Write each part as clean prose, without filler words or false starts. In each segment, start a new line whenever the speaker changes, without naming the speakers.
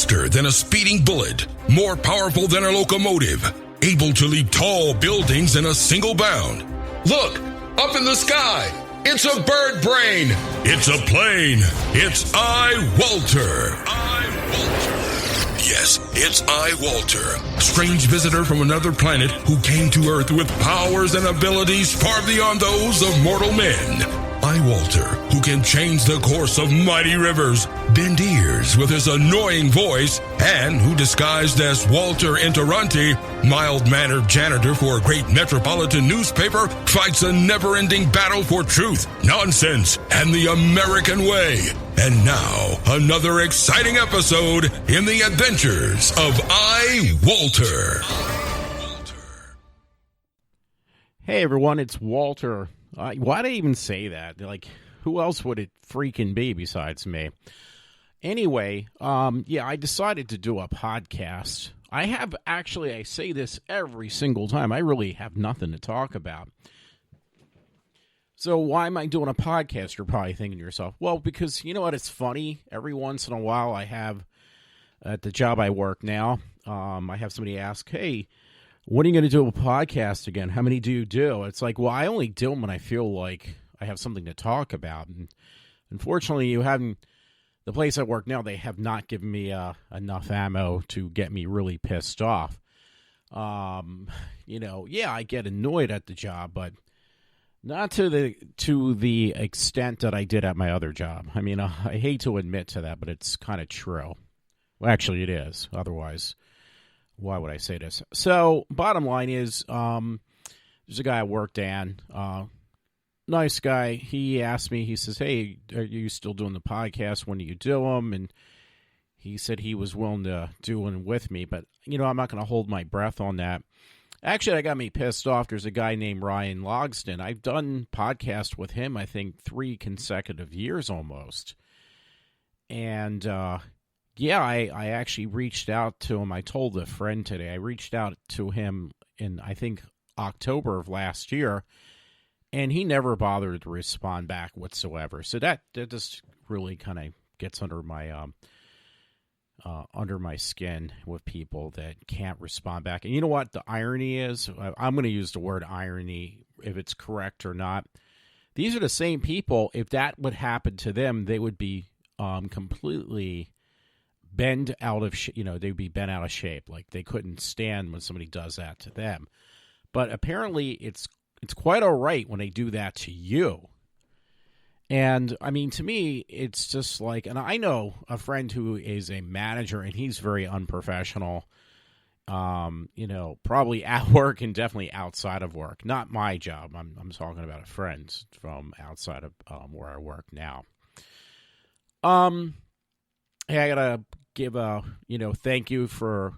Faster than a speeding bullet, more powerful than a locomotive, able to leap tall buildings in a single bound. Look, up in the sky, it's a bird brain, it's a plane, it's iWalter. Yes, it's iWalter, strange visitor from another planet who came to Earth with powers and abilities far beyond those of mortal men. iWalter, who can change the course of mighty rivers, bend ears with his annoying voice, and who disguised as Walter Interranti, mild-mannered janitor for a great metropolitan newspaper, fights a never-ending battle for truth, nonsense, and the American way. And now, another exciting episode in the adventures of iWalter.
Hey everyone, it's Walter. Why'd I even say that? Like, who else would it freaking be besides me? Anyway, I decided to do a podcast. I say this every single time. I really have nothing to talk about. So why am I doing a podcast? You're probably thinking to yourself, well, because you know what? It's funny. Every once in a while I have, at the job I work now, I have somebody ask, hey, when are you going to do a podcast again? How many do you do? It's like, well, I only do them when I feel like I have something to talk about. And unfortunately, the place I work now, they have not given me enough ammo to get me really pissed off. I get annoyed at the job, but not to the extent that I did at my other job. I mean, I hate to admit to that, but it's kind of true. Well, actually, it is. Otherwise, why would I say this? So, bottom line is, there's a guy at work, Dan, nice guy. He asked me, he says, hey, are you still doing the podcast? When do you do them? And he said he was willing to do one with me, but, I'm not going to hold my breath on that. Actually, that got me pissed off. There's a guy named Ryan Logston. I've done podcasts with him, I think, 3 consecutive years almost. And, I actually reached out to him. I told a friend today. I reached out to him in, I think, October of last year, and he never bothered to respond back whatsoever. So that just really kind of gets under my skin with people that can't respond back. And you know what the irony is? I'm going to use the word irony, if it's correct or not. These are the same people. If that would happen to them, they would be completely bent out of they'd be bent out of shape. Like they couldn't stand when somebody does that to them. But apparently it's quite all right when they do that to you. And I mean, to me, it's just like, and I know a friend who is a manager and he's very unprofessional, probably at work and definitely outside of work. Not my job. I'm talking about a friend from outside of where I work now. Hey, I gotta give a thank you for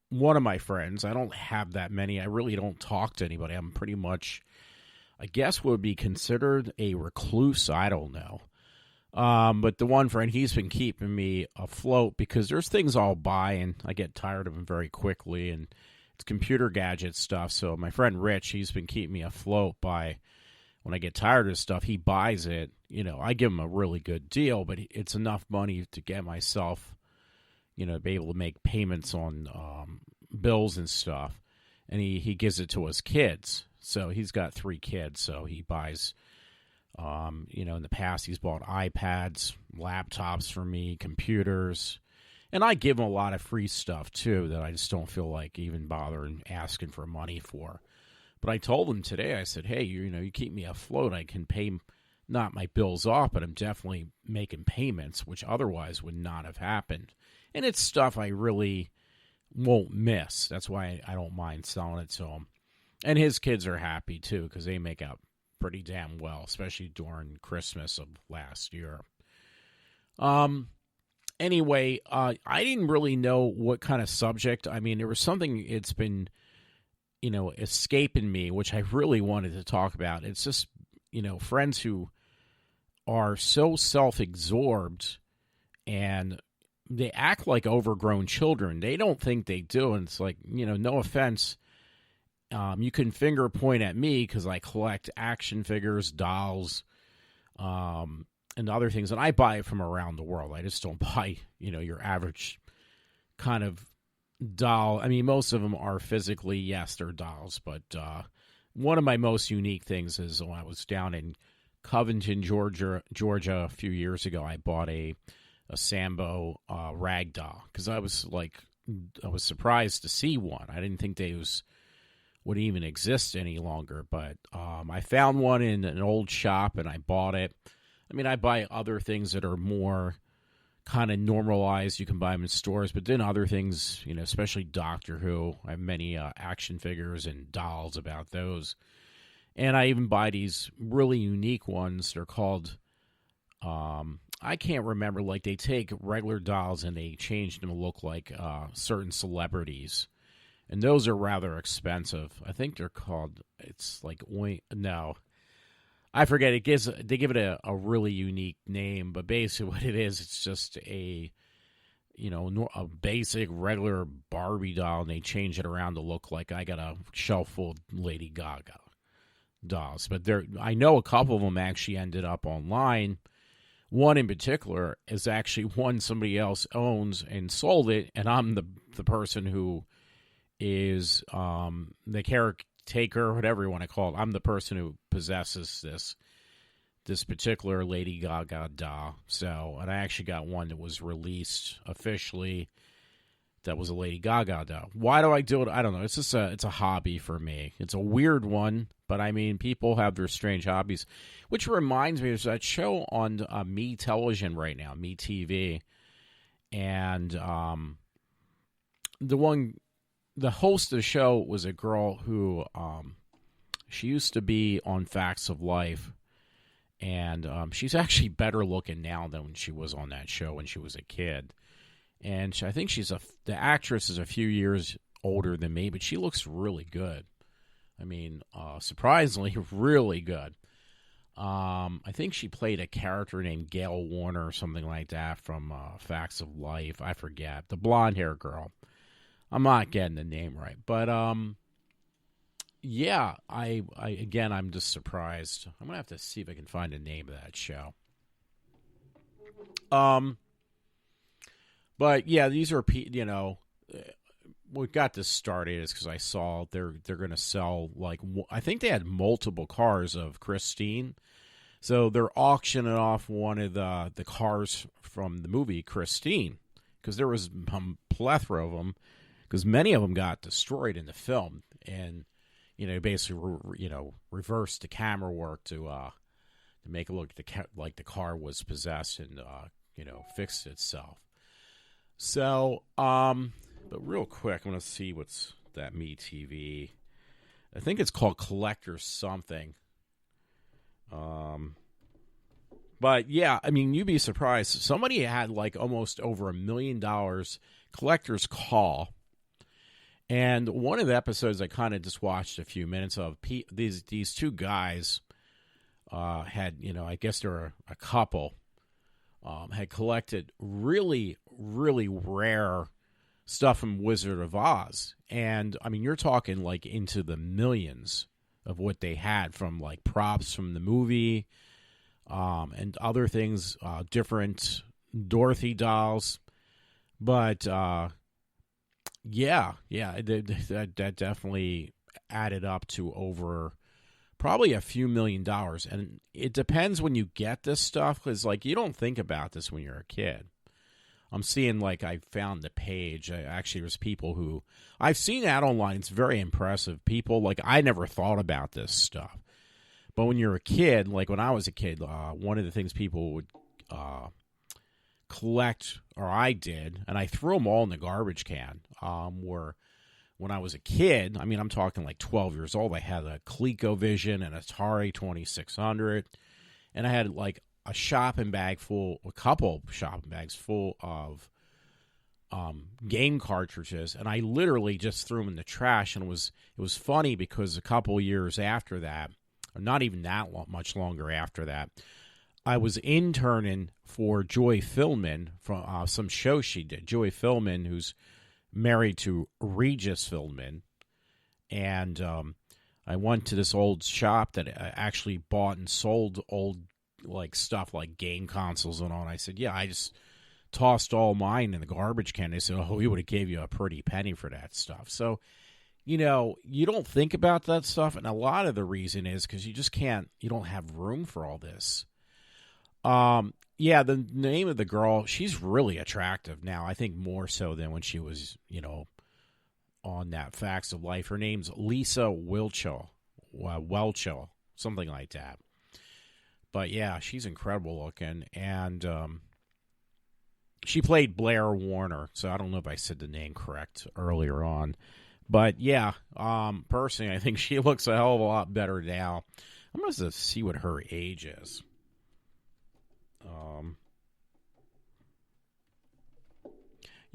one of my friends. I don't have that many. I really don't talk to anybody. I'm pretty much, I guess, would be considered a recluse. I don't know. But the one friend, he's been keeping me afloat because there's things I'll buy and I get tired of them very quickly, and it's computer gadget stuff. So my friend Rich, he's been keeping me afloat by, when I get tired of stuff, he buys it. I give him a really good deal, but it's enough money to get myself, be able to make payments on bills and stuff. And he gives it to his kids. So he's got 3 kids, so he buys, in the past he's bought iPads, laptops for me, computers. And I give him a lot of free stuff, too, that I just don't feel like even bothering asking for money for. But I told him today, I said, hey, you keep me afloat. I can pay not my bills off, but I'm definitely making payments, which otherwise would not have happened. And it's stuff I really won't miss. That's why I don't mind selling it to him. And his kids are happy, too, because they make out pretty damn well, especially during Christmas of last year. Anyway, I didn't really know what kind of subject. I mean, there was something, it's been, escaping me, which I really wanted to talk about. It's just, friends who are so self-absorbed and they act like overgrown children. They don't think they do. And it's like, no offense. You can finger point at me because I collect action figures, dolls, and other things. And I buy it from around the world. I just don't buy, your average kind of doll. I mean, most of them are physically, yes, they're dolls, but one of my most unique things is when I was down in Covington, Georgia a few years ago. I bought a Sambo rag doll because I was surprised to see one. I didn't think they would even exist any longer, but I found one in an old shop and I bought it. I mean, I buy other things that are more kind of normalized. You can buy them in stores, but then other things, especially Doctor Who. I have many action figures and dolls about those. And I even buy these really unique ones. They're called, I can't remember, like they take regular dolls and they change them to look like certain celebrities. And those are rather expensive. I think they're called, it's like, no. I forget. They give it a really unique name, but basically what it is, it's just a basic regular Barbie doll, and they change it around to look like I got a shelf full of Lady Gaga dolls. But I know a couple of them actually ended up online. One in particular is actually one somebody else owns and sold it, and I'm the person who is the caretaker, whatever you want to call it. I'm the person who possesses this particular Lady Gaga doll. So, and I actually got one that was released officially that was a Lady Gaga doll. Why do I do it? I don't know. It's just it's a hobby for me. It's a weird one, but I mean, people have their strange hobbies, which reminds me, there's that show on Me Television right now, Me TV, and the host of the show was a girl who she used to be on Facts of Life, and she's actually better looking now than when she was on that show when she was a kid. And I think the actress is a few years older than me, but she looks really good. I mean, surprisingly, really good. I think she played a character named Gail Warner or something like that from Facts of Life. I forget. The blonde hair girl. I'm not getting the name right, but yeah, I'm just surprised. I'm gonna have to see if I can find the name of that show. But yeah, these are what got this started is because I saw they're gonna sell I think they had multiple cars of Christine, so they're auctioning off one of the cars from the movie Christine because there was a plethora of them. Because many of them got destroyed in the film, and basically reversed the camera work to make it look like the car was possessed and fixed itself. So, but real quick, I'm gonna see what's that Me TV. I think it's called Collector something. But yeah, I mean, you'd be surprised. Somebody had almost over $1 million collector's call. And one of the episodes I kind of just watched a few minutes of, these two guys had, I guess they're a couple, had collected really, really rare stuff from Wizard of Oz. And, I mean, you're talking into the millions of what they had from props from the movie and other things, different Dorothy dolls. But, Yeah, that definitely added up to over probably a few $1 million. And it depends when you get this stuff because, you don't think about this when you're a kid. I'm seeing, I found the page. Actually, there's people who I've seen that online. It's very impressive. People, I never thought about this stuff. But when you're a kid, when I was a kid, one of the things people would collect, or I did, and I threw them all in the garbage can, were when I was a kid, I mean, I'm talking 12 years old, I had a ColecoVision and Atari 2600, and I had a couple shopping bags full of game cartridges, and I literally just threw them in the trash. And it was funny because a couple years after that, or not even that much longer after that, I was interning for Joy Fillman from some show she did. Joy Fillman, who's married to Regis Fillman, and I went to this old shop that I actually bought and sold old stuff like game consoles and all. And I said, "Yeah, I just tossed all mine in the garbage can. They said, oh, we would have gave you a pretty penny for that stuff. So, you don't think about that stuff. And a lot of the reason is because you just can't, you don't have room for all this. Yeah, the name of the girl, she's really attractive now. I think more so than when she was, on that Facts of Life. Her name's Lisa Whelchel, something like that. But yeah, she's incredible looking. And she played Blair Warner, so I don't know if I said the name correct earlier on. But yeah, personally, I think she looks a hell of a lot better now. I'm going to see what her age is.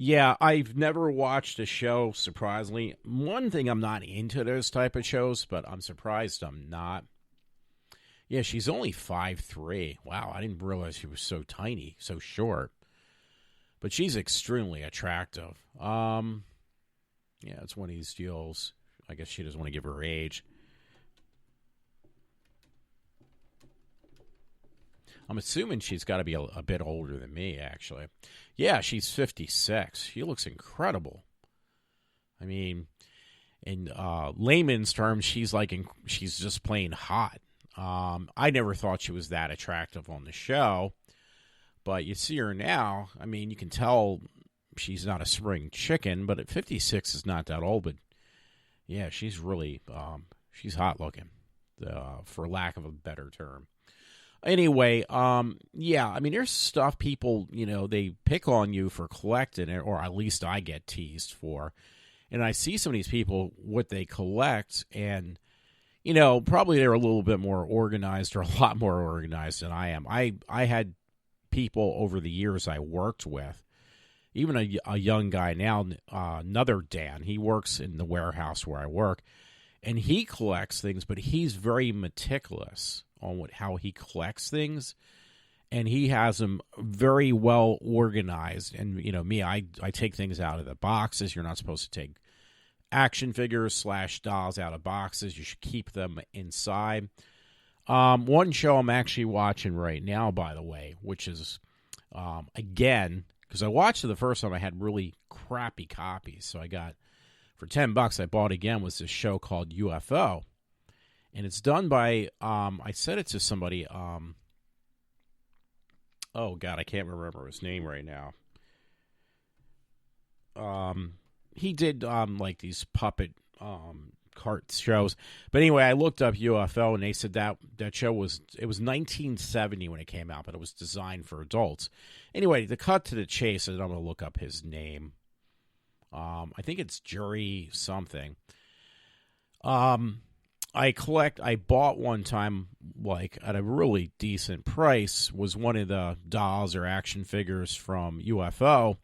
Yeah, I've never watched a show, surprisingly. One thing, I'm not into those type of shows, but I'm surprised I'm not. Yeah, she's only 5'3". Wow, I didn't realize she was so tiny, so short. But she's extremely attractive. Yeah, it's one of these deals. I guess she doesn't want to give her age. I'm assuming she's got to be a bit older than me, actually. Yeah, she's 56. She looks incredible. I mean, in layman's terms, she's just plain hot. I never thought she was that attractive on the show, but you see her now. I mean, you can tell she's not a spring chicken, but at 56 is not that old. But yeah, she's really she's hot looking, for lack of a better term. Anyway, yeah, I mean, there's stuff people, they pick on you for collecting it, or at least I get teased for. And I see some of these people, what they collect, and, probably they're a little bit more organized, or a lot more organized than I am. I had people over the years I worked with, even a young guy now, another Dan, he works in the warehouse where I work, and he collects things, but he's very meticulous on how he collects things, and he has them very well organized. And me, I take things out of the boxes. You're not supposed to take action figures / dolls out of boxes. You should keep them inside. One show I'm actually watching right now, by the way, which is again, because I watched it the first time, I had really crappy copies, so I got for $10 I bought again, was this show called UFO. And it's done by, I said it to somebody, oh, God, I can't remember his name right now. He did, these puppet cart shows. But anyway, I looked up UFO, and they said that show was 1970 when it came out, but it was designed for adults. Anyway, the cut to the chase, and I'm going to look up his name. I think it's Jury something. I bought one time, at a really decent price, was one of the dolls or action figures from UFO,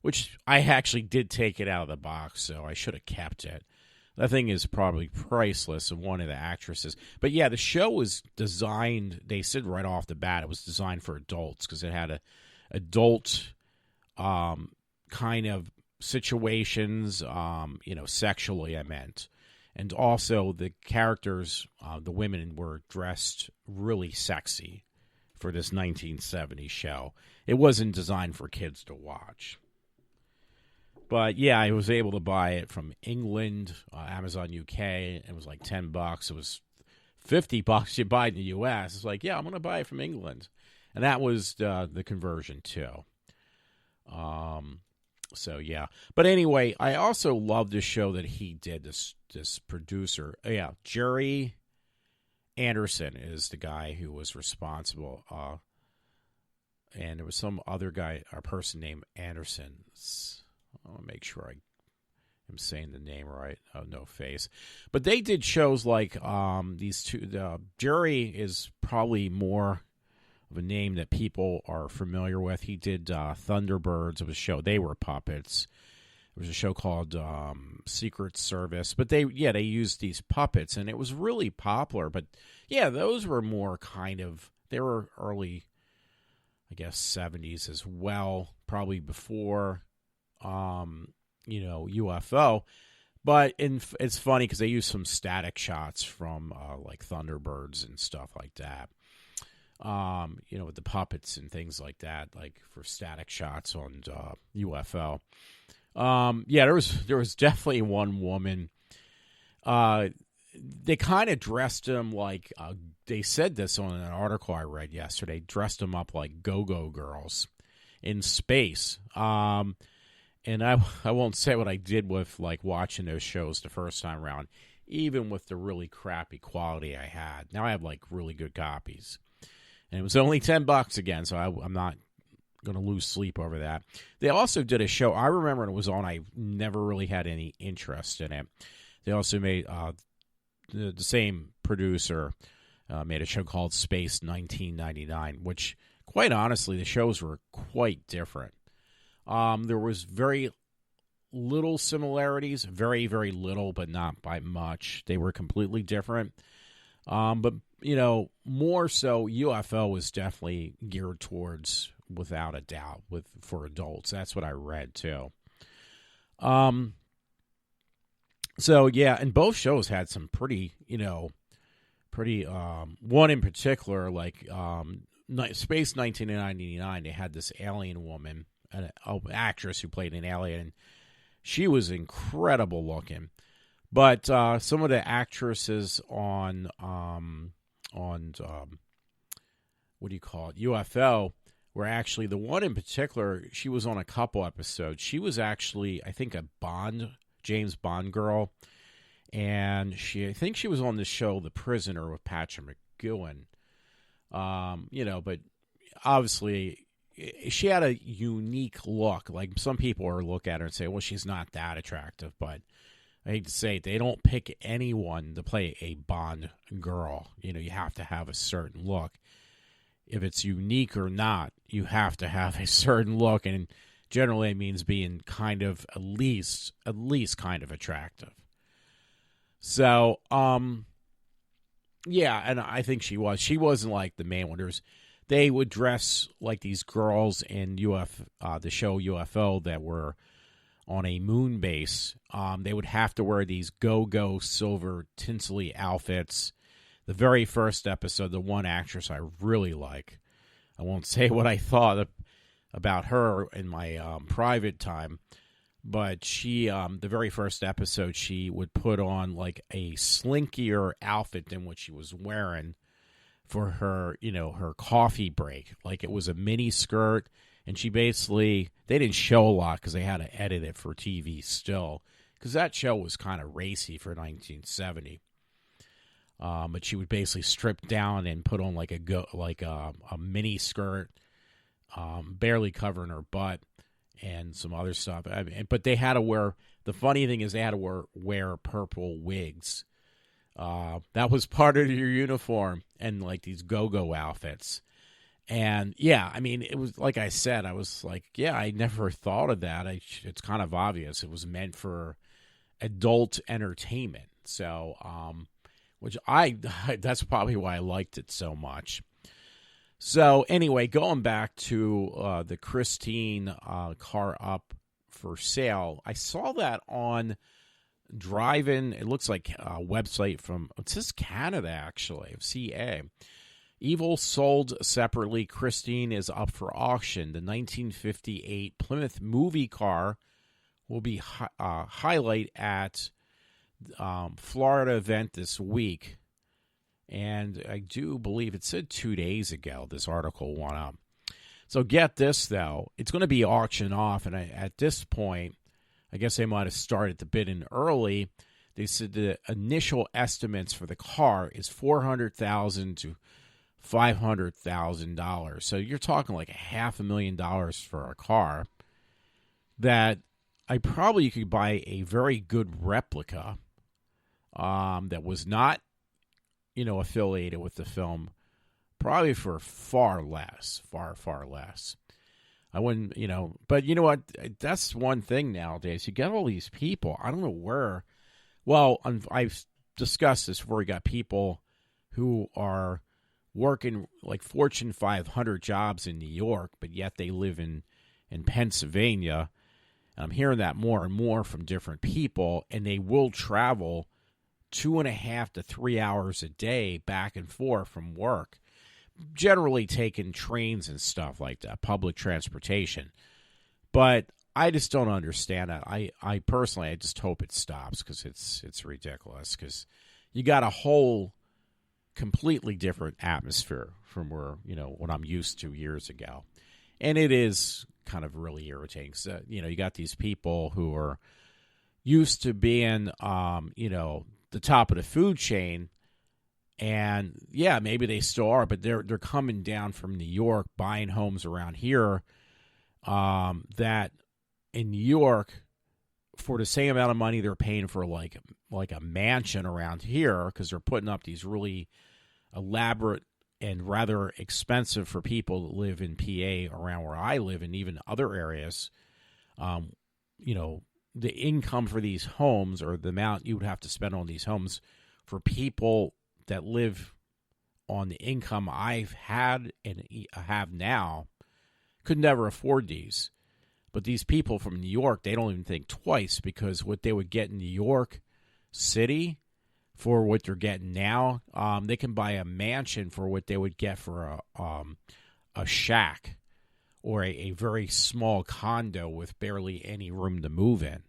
which I actually did take it out of the box, so I should have kept it. That thing is probably priceless, of one of the actresses. But yeah, the show was designed, they said right off the bat, it was designed for adults, because it had a adult kind of situations, sexually, I meant. And also the characters, the women, were dressed really sexy for this 1970s show. It wasn't designed for kids to watch. But yeah, I was able to buy it from England, Amazon UK. It was like $10. It was $50 you buy it in the US. It's like, yeah, I'm going to buy it from England. And that was the conversion too. So yeah, but anyway, I also love this show that he did. This producer, Jerry Anderson is the guy who was responsible. And there was some other guy, a person named Anderson. I want to make sure I am saying the name right. Oh, no face, but they did shows like these two. Jerry is probably more of a name that people are familiar with. He did Thunderbirds. It was a show. They were puppets. There was a show called Secret Service. But they used these puppets, and it was really popular. But, yeah, those were more they were early, I guess, 70s as well, probably before, UFO. But it's funny because they used some static shots from, Thunderbirds and stuff like that. with the puppets and things like that, like for static shots on UFO. There was definitely one woman. They kind of dressed them like, they said this on an article I read yesterday, dressed them up like go-go girls in space. And I won't say what I did with like watching those shows the first time around, even with the really crappy quality I had. Now I have like really good copies. And it was only $10 again, so I'm not going to lose sleep over that. They also did a show. I remember when it was on, I never really had any interest in it. They also made, the same producer made a show called Space 1999, which, quite honestly, the shows were quite different. There was very little similarities, very, very little, but not by much. They were completely different. But, more so, UFO was definitely geared towards, without a doubt, for adults. That's what I read, too. So, yeah, and both shows had some pretty, one in particular, like Space 1999, they had this alien woman, an actress who played an alien. She was incredible looking. But some of the actresses on what do you call it, UFO, were actually, the one in particular, she was on a couple episodes. She was actually, I think, a James Bond girl, and I think she was on the show The Prisoner with Patrick McGowan. But obviously she had a unique look. Like, some people look at her and say, well, she's not that attractive, but I hate to say it, they don't pick anyone to play a Bond girl. You have to have a certain look. If it's unique or not, you have to have a certain look, and generally it means being kind of at least kind of attractive. So, yeah, and I think she wasn't like the main one. They would dress like these girls in the show UFO that were on a moon base. They would have to wear these go-go silver tinselly outfits. The very first episode, the one actress I really like, I won't say what I thought about her in my private time, but she, the very first episode, she would put on like a slinkier outfit than what she was wearing for her, her coffee break. Like, it was a mini skirt, and she basically, they didn't show a lot because they had to edit it for TV still, because that show was kind of racy for 1970. But she would basically strip down and put on like a mini skirt, barely covering her butt, and some other stuff. But they had to wear. The funny thing is, they had to wear purple wigs. That was part of your uniform, and like these go-go outfits. And yeah, I mean, it was like I said. I was like, yeah, I never thought of that. It's kind of obvious. It was meant for adult entertainment. So, which that's probably why I liked it so much. So anyway, going back to the Christine car up for sale, I saw that on Drive-In. It looks like a website from, it says Canada, actually, CA. Evil sold separately. Christine is up for auction. The 1958 Plymouth movie car will be highlight at Florida event this week, and I do believe it said 2 days ago this article went up. So get this, though, it's going to be auctioned off, and at this point, I guess they might have started the bidding early. They said the initial estimates for the car is $400,000 to $500,000. So you're talking like $500,000 for a car that you could buy a very good replica that was not, affiliated with the film, probably for far less. I wouldn't, but you know what? That's one thing nowadays. You get all these people. I don't know where. Well, I've discussed this before. We got people who are working like Fortune 500 jobs in New York, but yet they live in Pennsylvania. And I'm hearing that more and more from different people, and they will travel 2.5 to 3 hours a day back and forth from work. generally taken trains and stuff like that, public transportation. But I just don't understand that. I personally, I just hope it stops because it's ridiculous. Because you got a whole completely different atmosphere from where, what I'm used to years ago. And it is kind of really irritating. So, you got these people who are used to being, the top of the food chain. And, yeah, maybe they still are, but they're coming down from New York, buying homes around here, that in New York, for the same amount of money they're paying for like a mansion around here, because they're putting up these really elaborate and rather expensive for people that live in PA around where I live and even other areas. The income for these homes, or the amount you would have to spend on these homes for people that live on the income I've had and have now, could never afford these. But these people from New York, they don't even think twice, because what they would get in New York City for what they're getting now, they can buy a mansion for what they would get for a shack or a very small condo with barely any room to move in.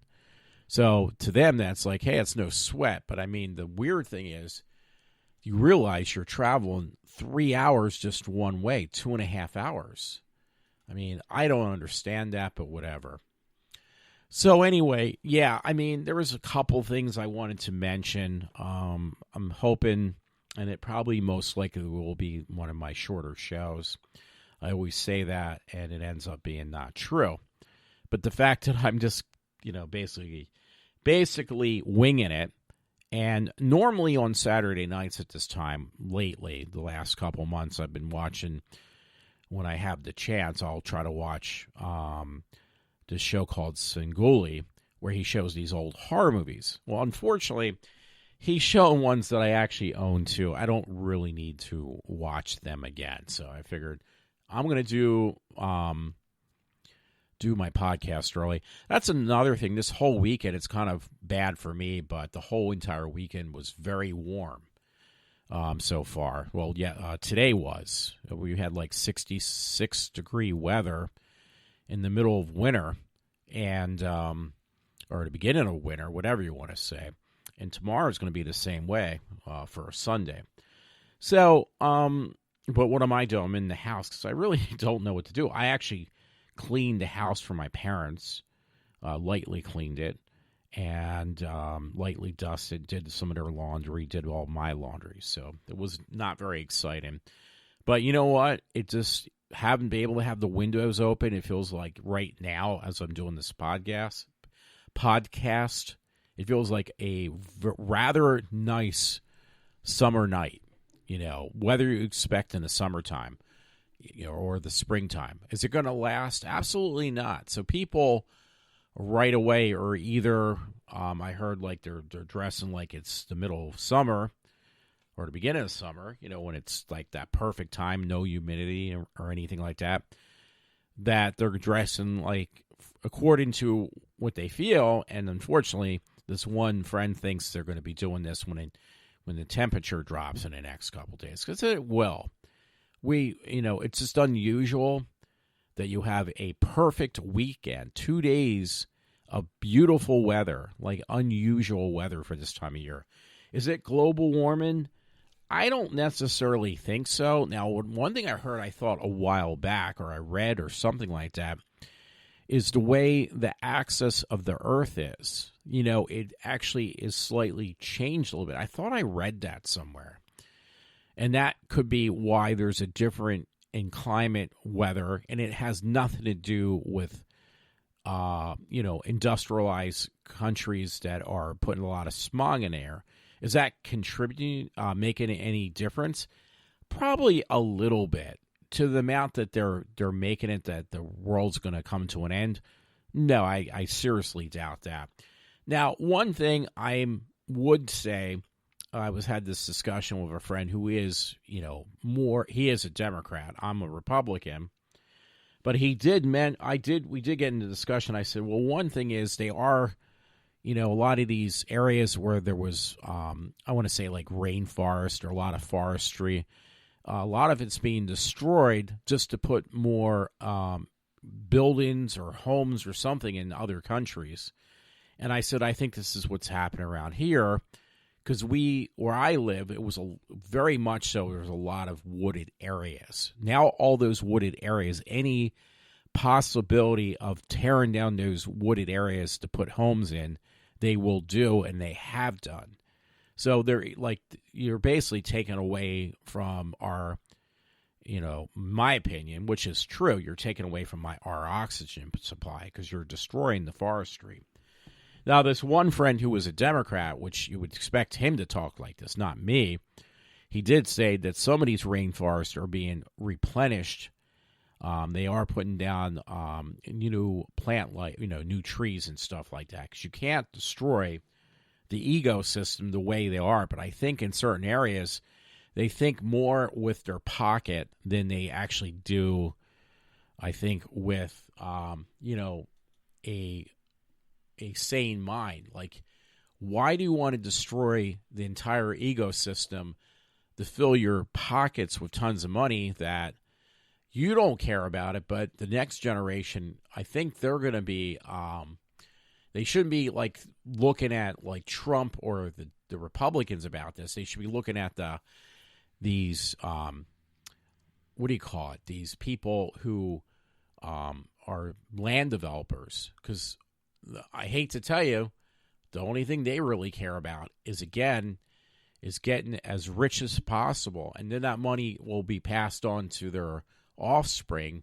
So to them, that's like, hey, it's no sweat. But I mean, the weird thing is, you realize you're traveling 3 hours just one way, 2.5 hours. I mean, I don't understand that, but whatever. So anyway, yeah, I mean, there was a couple things I wanted to mention. I'm hoping, and it probably most likely will be one of my shorter shows. I always say that, and it ends up being not true. But the fact that I'm just, basically winging it. And normally on Saturday nights at this time, lately, the last couple months, I've been watching, when I have the chance, I'll try to watch this show called Singuli, where he shows these old horror movies. Well, unfortunately, he's showing ones that I actually own too. I don't really need to watch them again. So I figured I'm going to do my podcast early. That's another thing. This whole weekend, it's kind of bad for me, but the whole entire weekend was very warm so far. Well, yeah, today was. We had like 66-degree weather in the middle of winter, and or the beginning of winter, whatever you want to say. And tomorrow is going to be the same way for a Sunday. So, but what am I doing? I'm in the house because I really don't know what to do. I actually cleaned the house for my parents, lightly cleaned it, and lightly dusted, did some of their laundry, did all my laundry. So it was not very exciting. But you know what? It just haven't been able to have the windows open. It feels like right now, as I'm doing this podcast, it feels like a rather nice summer night. Whether you expect in the summertime, or the springtime. Is it going to last? Absolutely not. So people right away are either, I heard like they're dressing like it's the middle of summer or the beginning of summer, when it's like that perfect time, no humidity or anything like that, that they're dressing like according to what they feel. And unfortunately, this one friend thinks they're going to be doing this when the temperature drops in the next couple of days, because it will. It's just unusual that you have a perfect weekend, 2 days of beautiful weather, like unusual weather for this time of year. Is it global warming? I don't necessarily think so. Now, one thing I heard, I thought a while back, or I read or something like that, is the way the axis of the Earth is. It actually is slightly changed a little bit. I thought I read that somewhere. And that could be why there's a different in climate weather, and it has nothing to do with, industrialized countries that are putting a lot of smog in the air. Is that contributing, making any difference? Probably a little bit. To the amount that they're making it that the world's going to come to an end, no, I seriously doubt that. Now, one thing I would say, I had this discussion with a friend who is, he is a Democrat. I'm a Republican. But we did get into discussion. I said, well, one thing is they are, a lot of these areas where there was, I want to say like rainforest or a lot of forestry, a lot of it's being destroyed just to put more buildings or homes or something in other countries. And I said, I think this is what's happening around here, because where I live, it was very much so. There's a lot of wooded areas. Now all those wooded areas, any possibility of tearing down those wooded areas to put homes in, they will do, and they have done. So you're basically taking away from our, my opinion, which is true. You're taking away from our oxygen supply because you're destroying the forestry. Now, this one friend who was a Democrat, which you would expect him to talk like this, not me, he did say that some of these rainforests are being replenished. They are putting down new new trees and stuff like that, because you can't destroy the ecosystem the way they are. But I think in certain areas, they think more with their pocket than they actually do, I think, with a sane mind. Like, why do you want to destroy the entire ecosystem to fill your pockets with tons of money that you don't care about it, but the next generation, I think they're going to be, they shouldn't be like looking at like Trump or the Republicans about this. They should be looking at these these people who are land developers, because I hate to tell you, the only thing they really care about is getting as rich as possible, and then that money will be passed on to their offspring.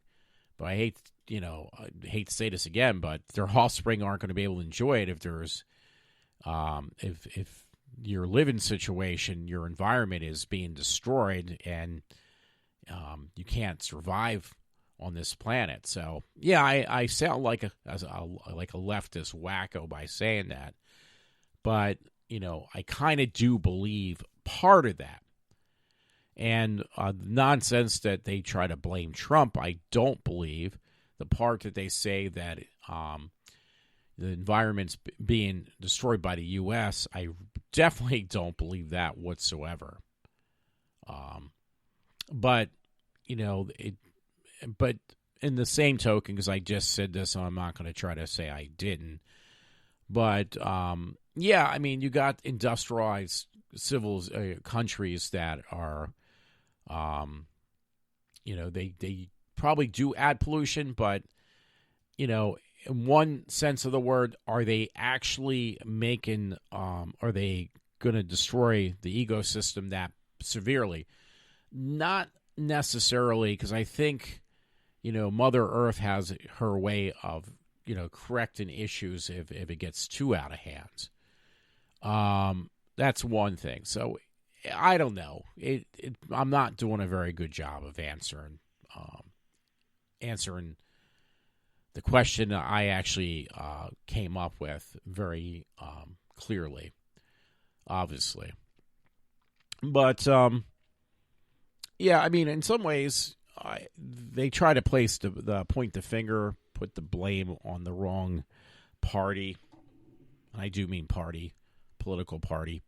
But I hate to say this again, but their offspring aren't going to be able to enjoy it if there's if your living situation, your environment is being destroyed, and you can't survive on this planet. So yeah, I sound like a leftist wacko by saying that, but I kind of do believe part of that. And the nonsense that they try to blame Trump, I don't believe. The part that they say that the environment's being destroyed by the U.S., I definitely don't believe that whatsoever. But in the same token, because I just said this, so I'm not going to try to say I didn't. But yeah, I mean, you got industrialized countries that are, they probably do add pollution, but in one sense of the word, are they actually are they going to destroy the ecosystem that severely? Not necessarily, because I think, Mother Earth has her way of, correcting issues if it gets too out of hand. That's one thing. So I don't know. I'm not doing a very good job of answering the question I actually came up with very clearly, obviously. But yeah, I mean, in some ways, they try to place point the finger, put the blame on the wrong party. And I do mean party, political party.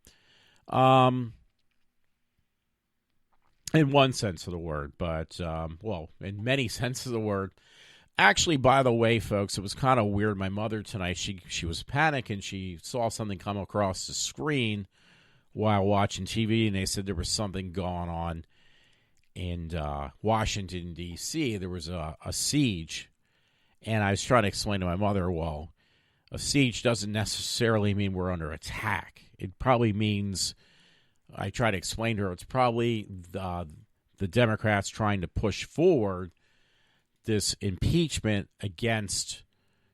In one sense of the word, but, in many senses of the word. Actually, by the way, folks, it was kind of weird. My mother tonight, she was panicking. She saw something come across the screen while watching TV, and they said there was something going on in Washington, D.C. There was a siege, and I was trying to explain to my mother, well, a siege doesn't necessarily mean we're under attack. It probably means, I try to explain to her, it's probably the Democrats trying to push forward this impeachment against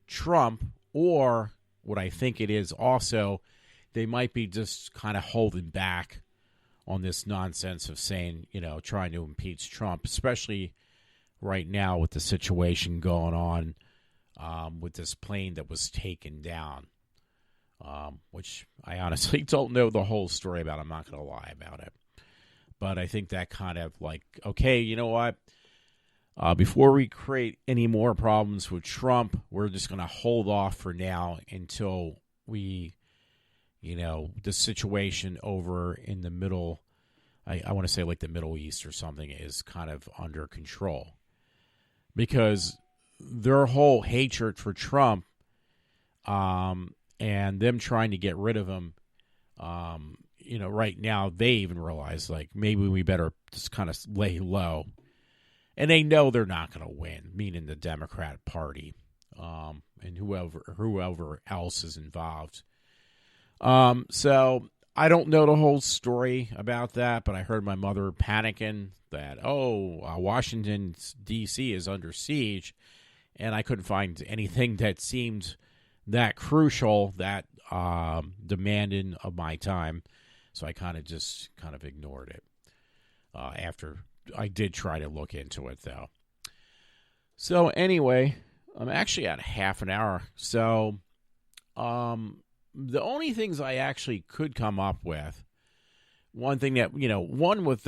Trump, or what I think it is also, they might be just kind of holding back on this nonsense of saying, trying to impeach Trump, especially right now with the situation going on with this plane that was taken down, which I honestly don't know the whole story about. I'm not going to lie about it. But I think that kind of like, okay, you know what? Before we create any more problems with Trump, we're just going to hold off for now until we, the situation over in the middle I want to say like the Middle East or something, is kind of under control. Because their whole hatred for Trump and them trying to get rid of him, right now they even realize, like, maybe we better just kind of lay low. And they know they're not going to win, meaning the Democrat Party and whoever else is involved. So I don't know the whole story about that, but I heard my mother panicking that, Washington, D.C. is under siege, and I couldn't find anything that seemed that crucial, that demanding of my time. So I kind of ignored it after I did try to look into it, though. So anyway, I'm actually at half an hour. So the only things I actually could come up with, one thing that, one with,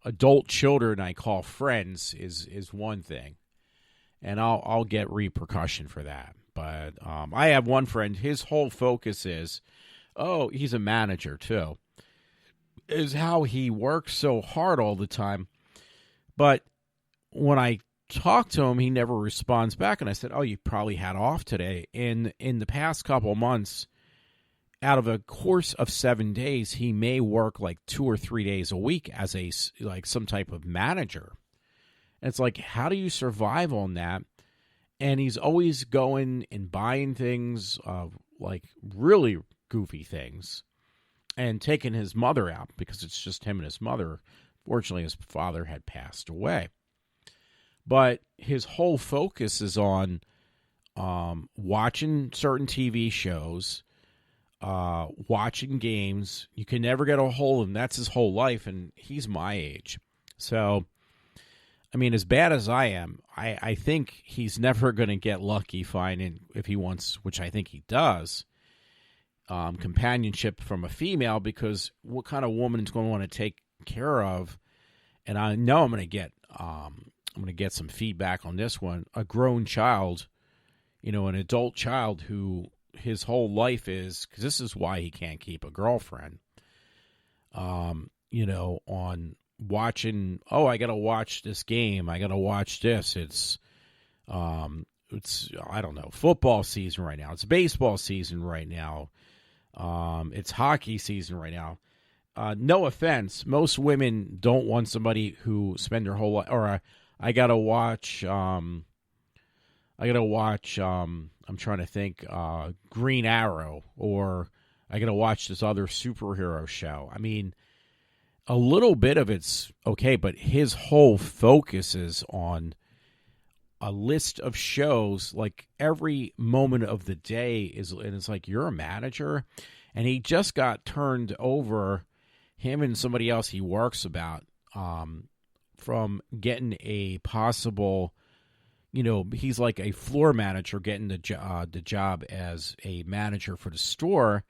adult children I call friends is one thing. And I'll get repercussion for that. But I have one friend, his whole focus is, he's a manager too, is how he works so hard all the time. But when I talk to him, he never responds back. And I said, you probably had off today. In the past couple months, out of a course of 7 days, he may work like 2 or 3 days a week as some type of manager. And it's like, how do you survive on that? And he's always going and buying things, like really goofy things, and taking his mother out because it's just him and his mother. Fortunately, his father had passed away. But his whole focus is on watching certain TV shows, watching games. You can never get a hold of him. That's his whole life, and he's my age. So, I mean, as bad as I am, I think he's never going to get lucky finding, if he wants, which I think he does, companionship from a female, because what kind of woman is going to want to take care of? And I know I'm going to get some feedback on this one. A grown child, an adult child who his whole life is, because this is why he can't keep a girlfriend, on watching, I got to watch this game. I got to watch this. It's, I don't know, football season right now. It's baseball season right now. It's hockey season right now. No offense. Most women don't want somebody who spend their whole life, or I got to watch, I'm trying to think, Green Arrow, or I got to watch this other superhero show. I mean, a little bit of it's okay, but his whole focus is on a list of shows, like every moment of the day and it's like, you're a manager, and he just got turned over, him and somebody else he works about, from getting a possible, he's like a floor manager getting the job as a manager for the store.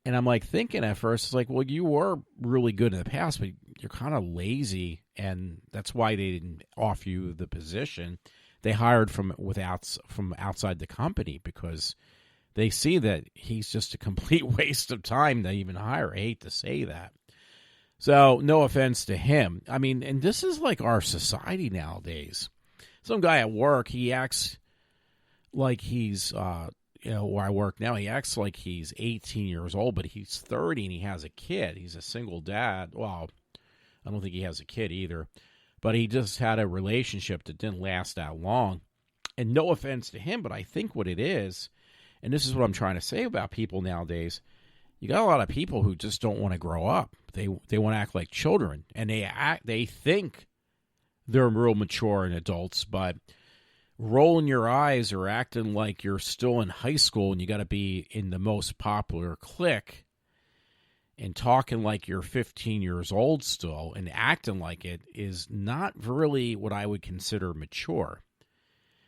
And I'm like thinking at first, it's like, well, you were really good in the past, but you're kind of lazy, and that's why they didn't offer you the position. They hired from outside the company because they see that he's just a complete waste of time to even hire. I hate to say that. So no offense to him. I mean, and this is like our society nowadays. Some guy at work, he acts like he's, where I work now, he acts like he's 18 years old, but he's 30 and he has a kid. He's a single dad. Well, I don't think he has a kid either, but he just had a relationship that didn't last that long. And no offense to him, but I think what it is, and this is what I'm trying to say about people nowadays, you got a lot of people who just don't want to grow up. They want to act like children, and they think they're real mature and adults, but rolling your eyes or acting like you're still in high school and you got to be in the most popular clique and talking like you're 15 years old still and acting like it is not really what I would consider mature.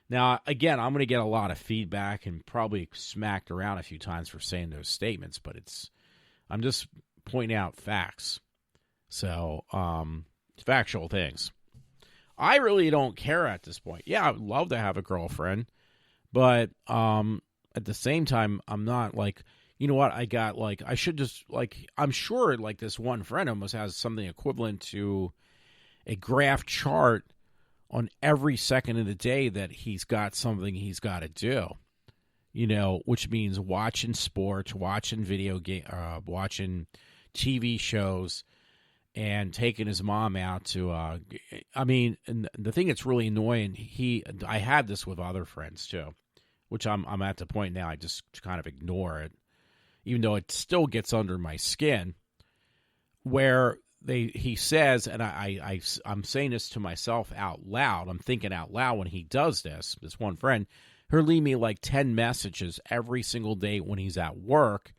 Now, again, I'm going to get a lot of feedback and probably smacked around a few times for saying those statements, but I'm just pointing out facts. So, factual things. I really don't care at this point. Yeah, I would love to have a girlfriend, but at the same time, I'm not like, you know what, I got like, I should just like, I'm sure like this one friend almost has something equivalent to a graph chart on every second of the day that he's got something he's got to do, you know, which means watching sports, watching video game, watching TV shows, and taking his mom out to. I mean, and the thing that's really annoying, I had this with other friends too, which I'm at the point now I just kind of ignore it, even though it still gets under my skin. Where he says, and I'm saying this to myself out loud. I'm thinking out loud when he does this. This one friend, he'll leave me like 10 messages every single day when he's at work,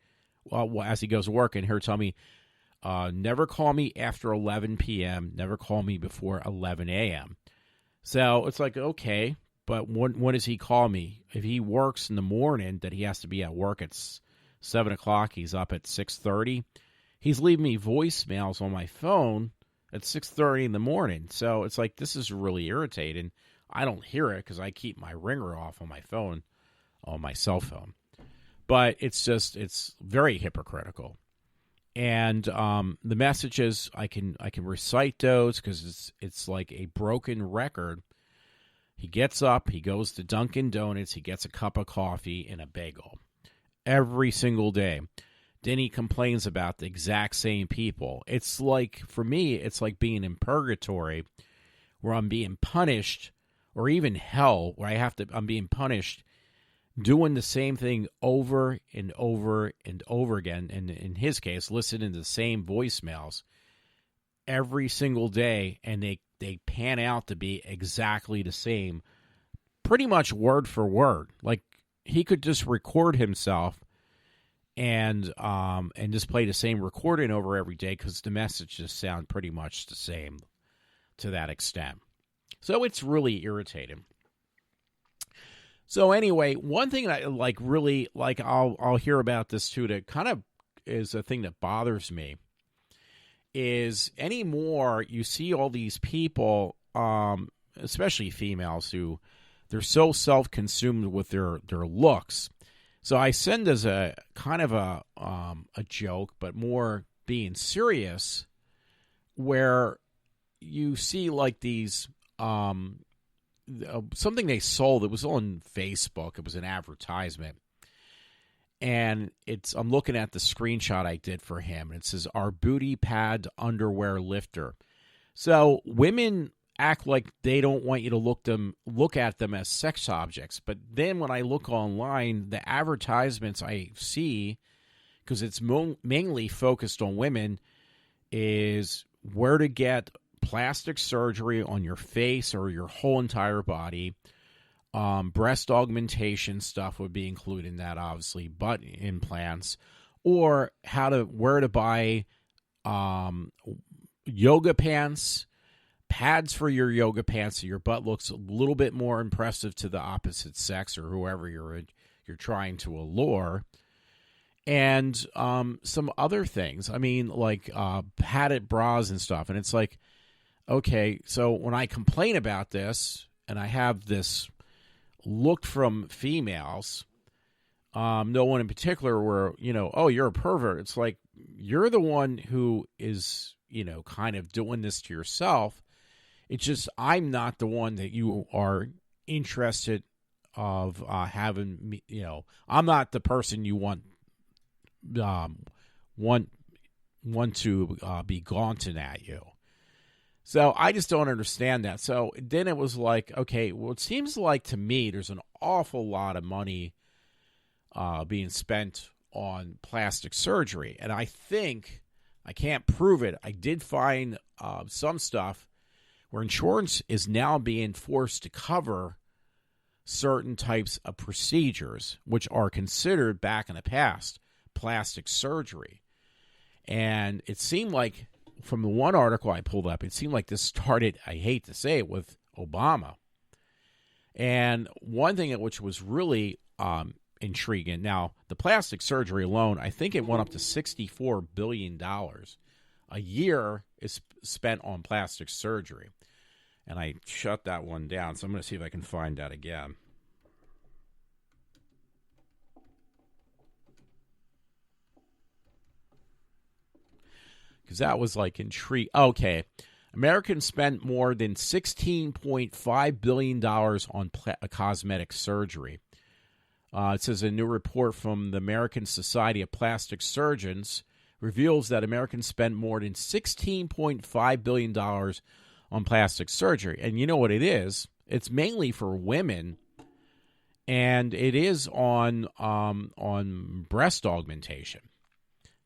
as he goes to work, and he'll tell me, never call me after 11 p.m., never call me before 11 a.m. So it's like, okay, but when does he call me? If he works in the morning, that he has to be at work at 7 o'clock, he's up at 6:30. He's leaving me voicemails on my phone at 6:30 in the morning. So it's like, this is really irritating. I don't hear it because I keep my ringer off on my phone, on my cell phone. But it's very hypocritical. And the messages, I can recite those because it's like a broken record. He gets up, he goes to Dunkin' Donuts, he gets a cup of coffee and a bagel every single day. Then he complains about the exact same people. It's like, for me, it's like being in purgatory where I'm being punished, or even hell where I'm being punished doing the same thing over and over and over again. And in his case, listening to the same voicemails every single day, and they pan out to be exactly the same, pretty much word for word. Like, he could just record himself and just play the same recording over every day because the messages sound pretty much the same to that extent. So it's really irritating. So anyway, one thing that I really I'll hear about this too, that kind of is a thing that bothers me, is anymore you see all these people, especially females, who they're so self-consumed with their looks. So I send as a kind of a joke, but more being serious, where you see like these something they sold. It was on Facebook. It was an advertisement, and I'm looking at the screenshot I did for him, and it says, "Our booty pad underwear lifter." So women act like they don't want you to look at them as sex objects. But then when I look online, the advertisements I see, because it's mainly focused on women, is where to get plastic surgery on your face or your whole entire body. Breast augmentation stuff would be included in that, obviously, butt implants, or where to buy yoga pants, pads for your yoga pants so your butt looks a little bit more impressive to the opposite sex or whoever you're trying to allure, and some other things. I mean, like padded bras and stuff. And it's like, okay, so when I complain about this and I have this look from females, no one in particular, where, oh, you're a pervert. It's like, you're the one who is, kind of doing this to yourself. It's just, I'm not the one that you are interested of having me. I'm not the person you want to be gaunting at you. So I just don't understand that. So then it was like, okay, well, it seems like to me there's an awful lot of money being spent on plastic surgery. And I think, I can't prove it, I did find some stuff where insurance is now being forced to cover certain types of procedures, which are considered back in the past plastic surgery. And it seemed like, from the one article I pulled up, it seemed like this started, I hate to say it, with Obama. And one thing which was really intriguing, now, the plastic surgery alone, I think it went up to $64 billion a year is spent on plastic surgery. And I shut that one down, so I'm going to see if I can find that again. because that was like intrigue. Okay. Americans spent more than $16.5 billion on cosmetic surgery. It says a new report from the American Society of Plastic Surgeons reveals that Americans spend more than $16.5 billion on plastic surgery. And you know what it is? It's mainly for women, and it is on breast augmentation.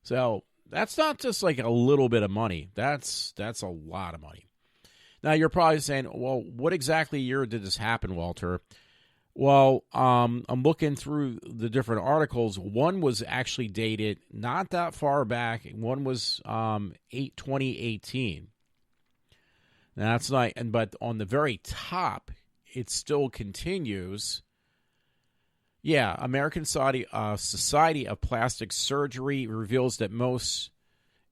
So that's not just like a little bit of money. That's a lot of money. Now, you're probably saying, well, what exactly year did this happen, Walter? Well, I'm looking through the different articles. One was actually dated not that far back. One was 2018. Now, that's not, but on the very top, it still continues. Yeah, American Society of Plastic Surgery reveals that most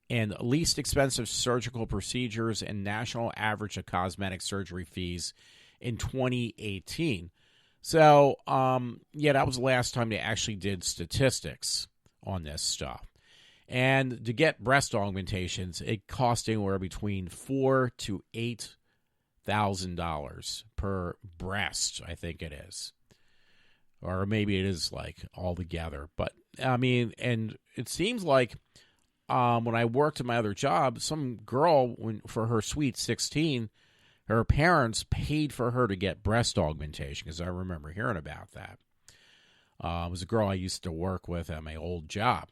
and least expensive surgical procedures and national average of cosmetic surgery fees in 2018. So, that was the last time they actually did statistics on this stuff. And to get breast augmentations, it cost anywhere between $4,000 to $8,000 per breast, I think it is. Or maybe it is like all together. But, I mean, and it seems like when I worked at my other job, some girl, for her sweet 16, her parents paid for her to get breast augmentation, because I remember hearing about that. It was a girl I used to work with at my old job.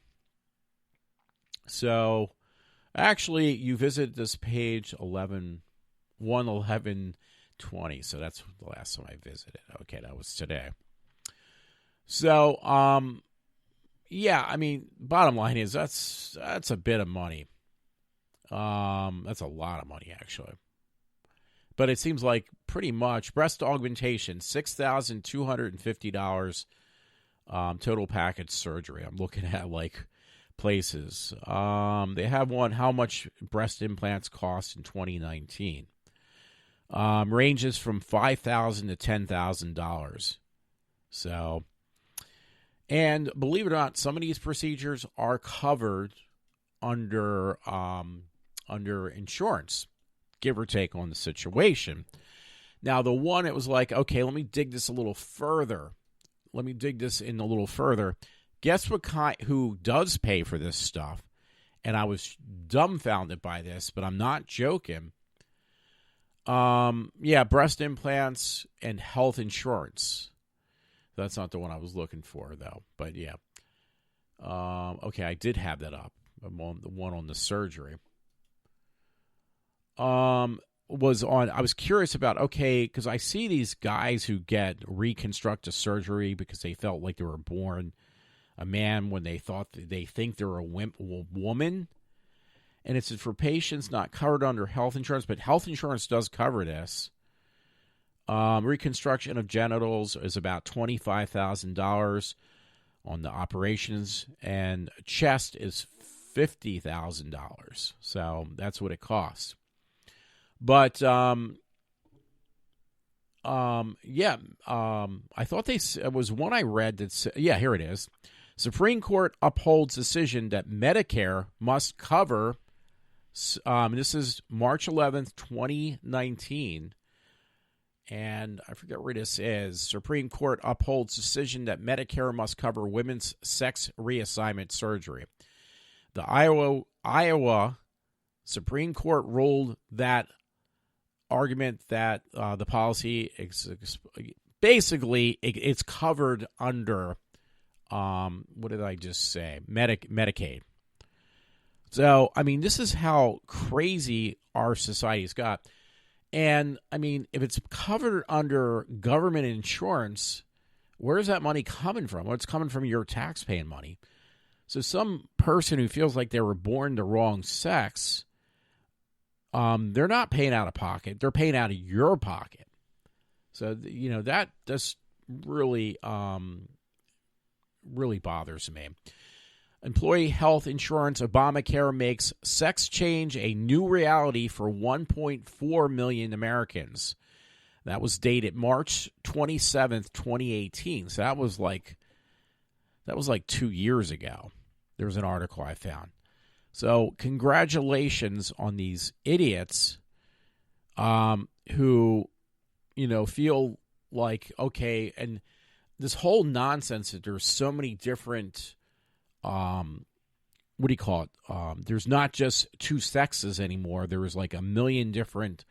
So, actually, you visit this page 11120. So that's the last time I visited. Okay, that was today. So, I mean, bottom line is that's a bit of money. That's a lot of money, actually. But it seems like pretty much breast augmentation, $6,250 total package surgery. I'm looking at like places. They have one, how much breast implants cost in 2019. Ranges from $5,000 to $10,000. So, and believe it or not, some of these procedures are covered under insurance, give or take on the situation. Now, the one, it was like, okay, let me dig this a little further. Let me dig this in a little further. Guess what who does pay for this stuff? And I was dumbfounded by this, but I'm not joking. Breast implants and health insurance. That's not the one I was looking for, though. But, yeah. Okay, I did have that up. The one on the surgery. I was curious about, okay, because I see these guys who get reconstructive surgery because they felt like they were born a man when they think they're a woman. And it's for patients not covered under health insurance, but health insurance does cover this. Reconstruction of genitals is about $25,000 on the operations, and chest is $50,000. So that's what it costs. But I thought it was one I read that said, here it is. Supreme Court upholds decision that Medicare must cover. This is March 11th, 2019. And I forget where this is. Supreme Court upholds decision that Medicare must cover women's sex reassignment surgery. The Iowa Supreme Court ruled that argument that the policy basically it's covered under what did I just say? Medicaid. So, I mean, this is how crazy our society's got. And, I mean, if it's covered under government insurance, where's that money coming from? Well, it's coming from your tax-paying money. So some person who feels like they were born the wrong sex, they're not paying out of pocket. They're paying out of your pocket. So, that just really, really bothers me. Employee health insurance, Obamacare makes sex change a new reality for 1.4 million Americans. That was dated March 27th, 2018. So that was like 2 years ago. There was an article I found. So congratulations on these idiots who, feel like, okay, and this whole nonsense that there's so many different, what do you call it? There's not just two sexes anymore. There's like a million different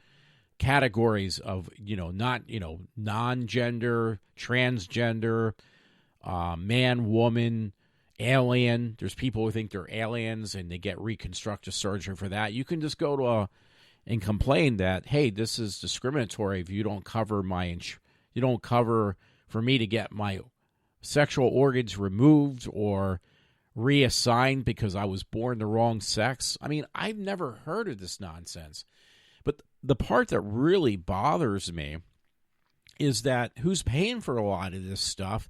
categories of, non-gender, transgender, man, woman, alien. There's people who think they're aliens and they get reconstructive surgery for that. You can just go to and complain that, hey, this is discriminatory if you don't cover you don't cover for me to get my sexual organs removed or reassigned because I was born the wrong sex. I mean, I've never heard of this nonsense. But the part that really bothers me is that who's paying for a lot of this stuff?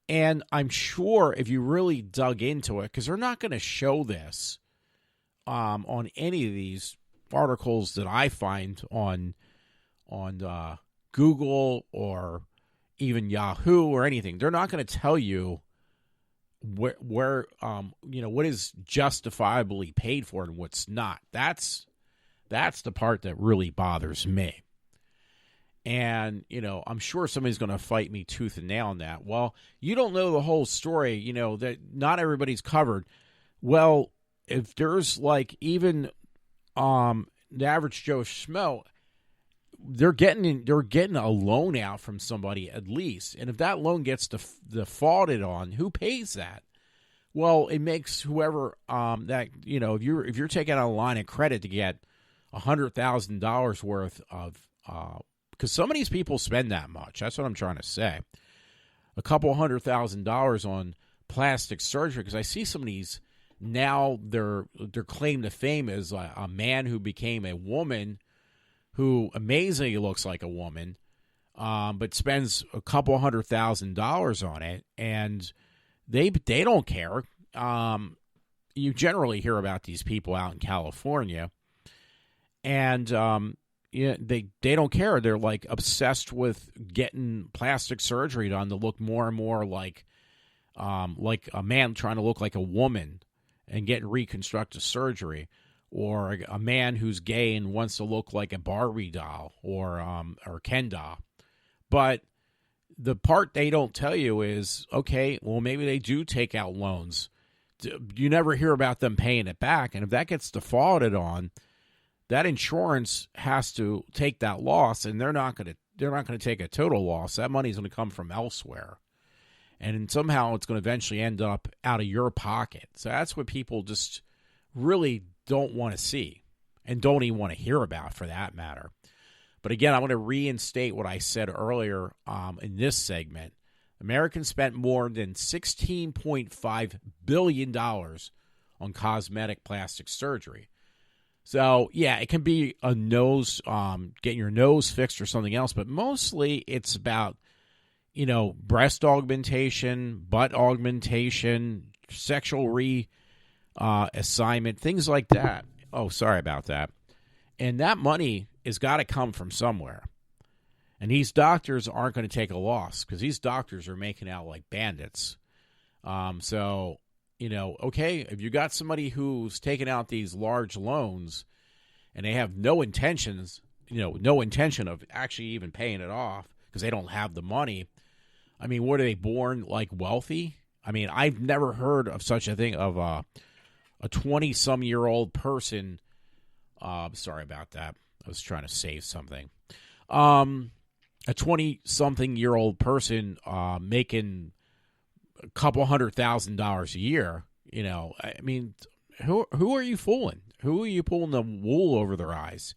And I'm sure if you really dug into it, because they're not going to show this on any of these articles that I find on Google or even Yahoo or anything. They're not going to tell you where what is justifiably paid for and what's not. That's the part that really bothers me. And, I'm sure somebody's going to fight me tooth and nail on that. Well, you don't know the whole story, that not everybody's covered. Well, if there's like even the average Joe Schmo, they're getting a loan out from somebody at least. And if that loan gets defaulted on, who pays that? Well, it makes whoever that, if you're taking out a line of credit to get $100,000 worth of because some of these people spend that much. That's what I'm trying to say. A couple $100,000 on plastic surgery, because I see some of these now. Their claim to fame is a man who became a woman, who amazingly looks like a woman, but spends a couple $100,000 on it, and they don't care. You generally hear about these people out in California, and they don't care. They're like obsessed with getting plastic surgery done to look more and more like a man trying to look like a woman and getting reconstructive surgery, or a man who's gay and wants to look like a Barbie doll or Ken doll. But the part they don't tell you is, okay, well, maybe they do take out loans. You never hear about them paying it back, and if that gets defaulted on, that insurance has to take that loss, and they're not going to take a total loss. That money's going to come from elsewhere, and somehow it's going to eventually end up out of your pocket. So that's what people just really don't want to see and don't even want to hear about, for that matter. But again, I'm going to reinstate what I said earlier in this segment. Americans spent more than $16.5 billion on cosmetic plastic surgery. So, yeah, it can be a nose, getting your nose fixed or something else, but mostly it's about, breast augmentation, butt augmentation, sexual assignment, things like that. Oh, sorry about that. And that money has got to come from somewhere. And these doctors aren't going to take a loss, because these doctors are making out like bandits. So, okay, if you got somebody who's taking out these large loans and they have no intention of actually even paying it off because they don't have the money. I mean, were they born like wealthy? I mean, I've never heard of such a thing of a 20-some-year-old person. Sorry about that. I was trying to save something. A 20-something-year-old person making a couple $100,000 a year. I mean, who are you fooling? Who are you pulling the wool over their eyes?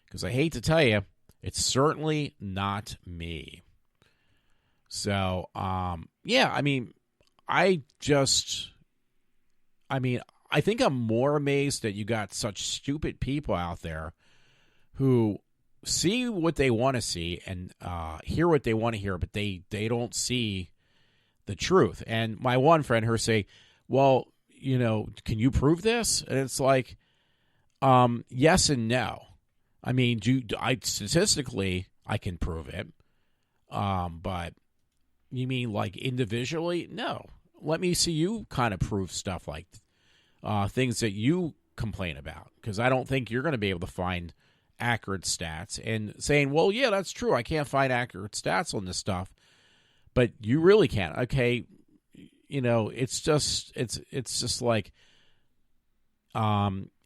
Because I hate to tell you, it's certainly not me. So, yeah, I mean, I think I'm more amazed that you got such stupid people out there who see what they want to see and hear what they want to hear, but they don't see the truth. And my one friend, her say, well, can you prove this? And it's like, yes and no. I mean, statistically, I can prove it. But you mean like individually? No. Let me see you kind of prove stuff like things that you complain about, because I don't think you're going to be able to find accurate stats. And saying, well, yeah, that's true, I can't find accurate stats on this stuff, but you really can't. Okay, it's just like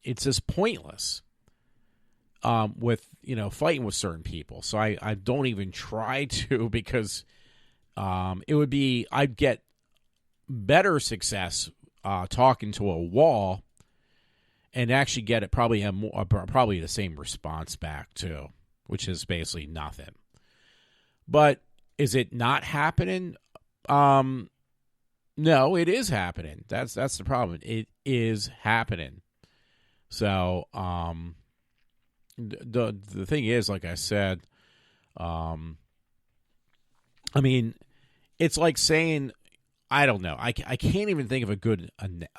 it's just pointless with fighting with certain people. So I don't even try to, because I'd get better success talking to a wall and actually get it probably the same response back too, which is basically nothing. But is it not happening? No, it is happening. That's the problem. It is happening. So the thing is, like I said, it's like saying, I don't know. I can't even think of a good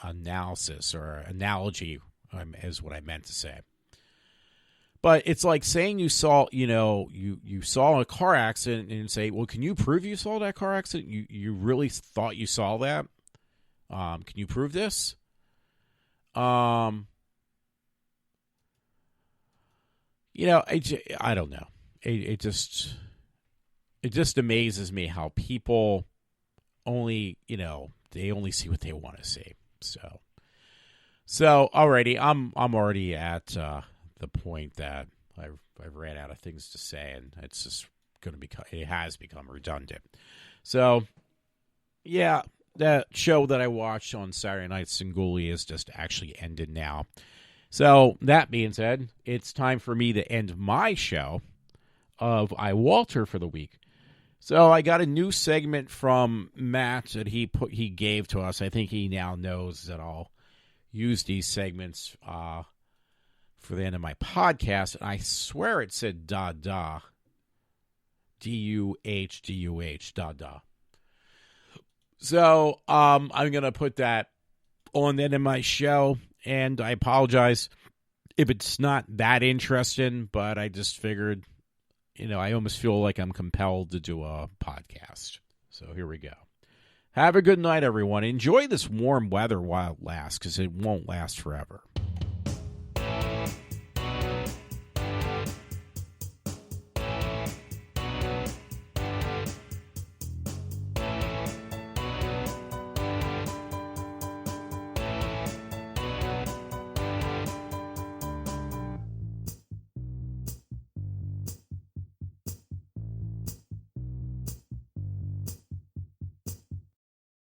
analysis or analogy, is what I meant to say. But it's like saying you saw, you saw a car accident and say, well, can you prove you saw that car accident? You really thought you saw that? Can you prove this? I don't know. It just amazes me how people only, they only see what they want to see. So already, I'm already at the point that I've ran out of things to say, and it's just it has become redundant. So, yeah, that show that I watched on Saturday Night Singuli is just actually ended now. So, that being said, it's time for me to end my show of iWalter for the week. So, I got a new segment from Matt that he gave to us. I think he now knows that I'll use these segments for the end of my podcast. And I swear it said da-da. D-U-H, da-da. So, I'm going to put that on the end of my show. And I apologize if it's not that interesting, but I just figured, I almost feel like I'm compelled to do a podcast. So here we go. Have a good night, everyone. Enjoy this warm weather while it lasts, because it won't last forever.